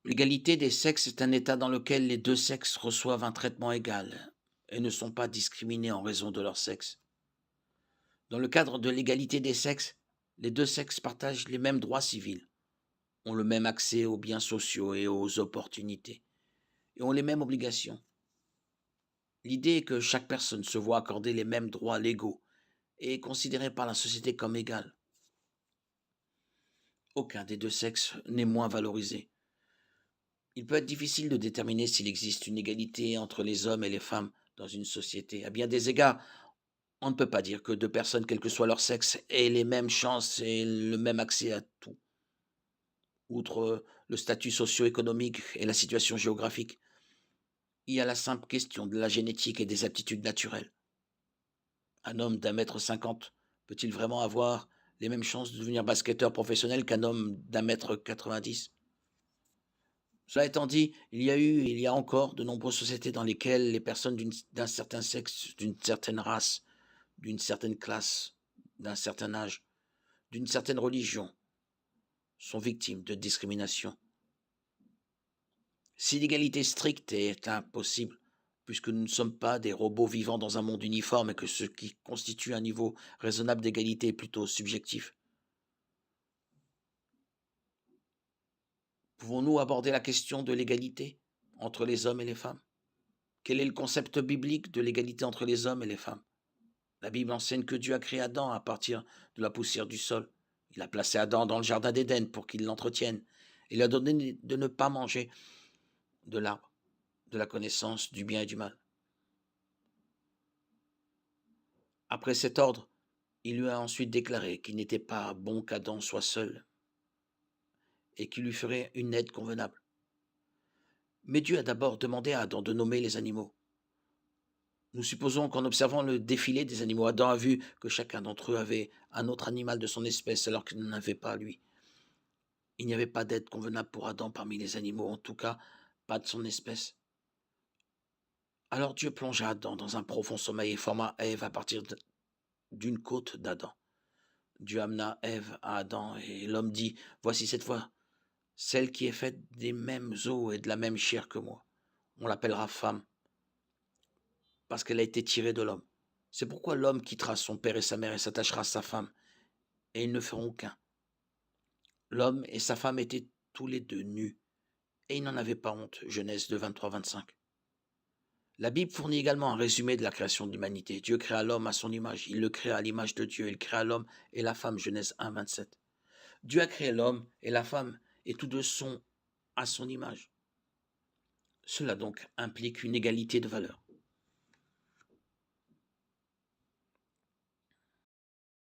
L'égalité des sexes est un état dans lequel les deux sexes reçoivent un traitement égal et ne sont pas discriminés en raison de leur sexe. Dans le cadre de l'égalité des sexes, les deux sexes partagent les mêmes droits civils, ont le même accès aux biens sociaux et aux opportunités, et ont les mêmes obligations. L'idée est que chaque personne se voit accorder les mêmes droits légaux et est considérée par la société comme égale. Aucun des deux sexes n'est moins valorisé. Il peut être difficile de déterminer s'il existe une égalité entre les hommes et les femmes dans une société. À bien des égards, on ne peut pas dire que deux personnes, quel que soit leur sexe, aient les mêmes chances et le même accès à tout, outre le statut socio-économique et la situation géographique. Il y a la simple question de la génétique et des aptitudes naturelles. Un homme d'1 m 50 peut-il vraiment avoir les mêmes chances de devenir basketteur professionnel qu'un homme d'1 m 90? Cela étant dit, il y a encore de nombreuses sociétés dans lesquelles les personnes d'un certain sexe, d'une certaine race, d'une certaine classe, d'un certain âge, d'une certaine religion, sont victimes de discrimination. Si l'égalité stricte est impossible, puisque nous ne sommes pas des robots vivant dans un monde uniforme et que ce qui constitue un niveau raisonnable d'égalité est plutôt subjectif, pouvons-nous aborder la question de l'égalité entre les hommes et les femmes? Quel est le concept biblique de l'égalité entre les hommes et les femmes? La Bible enseigne que Dieu a créé Adam à partir de la poussière du sol. Il a placé Adam dans le jardin d'Éden pour qu'il l'entretienne. Il a donné de ne pas manger de l'arbre de la connaissance du bien et du mal. Après cet ordre, il lui a ensuite déclaré qu'il n'était pas bon qu'Adam soit seul et qu'il lui ferait une aide convenable. Mais Dieu a d'abord demandé à Adam de nommer les animaux. Nous supposons qu'en observant le défilé des animaux, Adam a vu que chacun d'entre eux avait un autre animal de son espèce alors qu'il n'en avait pas lui. Il n'y avait pas d'aide convenable pour Adam parmi les animaux, en tout cas pas de son espèce. Alors Dieu plongea Adam dans un profond sommeil et forma Ève à partir d'une côte d'Adam. Dieu amena Ève à Adam et l'homme dit, voici cette fois celle qui est faite des mêmes os et de la même chair que moi. On l'appellera femme parce qu'elle a été tirée de l'homme. C'est pourquoi l'homme quittera son père et sa mère et s'attachera à sa femme et ils ne feront qu'un. L'homme et sa femme étaient tous les deux nus et ils n'en avaient pas honte. Genèse 2, 23-25. La Bible fournit également un résumé de la création de l'humanité. Dieu créa l'homme à son image. Il le créa à l'image de Dieu. Il créa l'homme et la femme. Genèse 1, 27. Dieu a créé l'homme et la femme et tous deux sont à son image. Cela donc implique une égalité de valeur.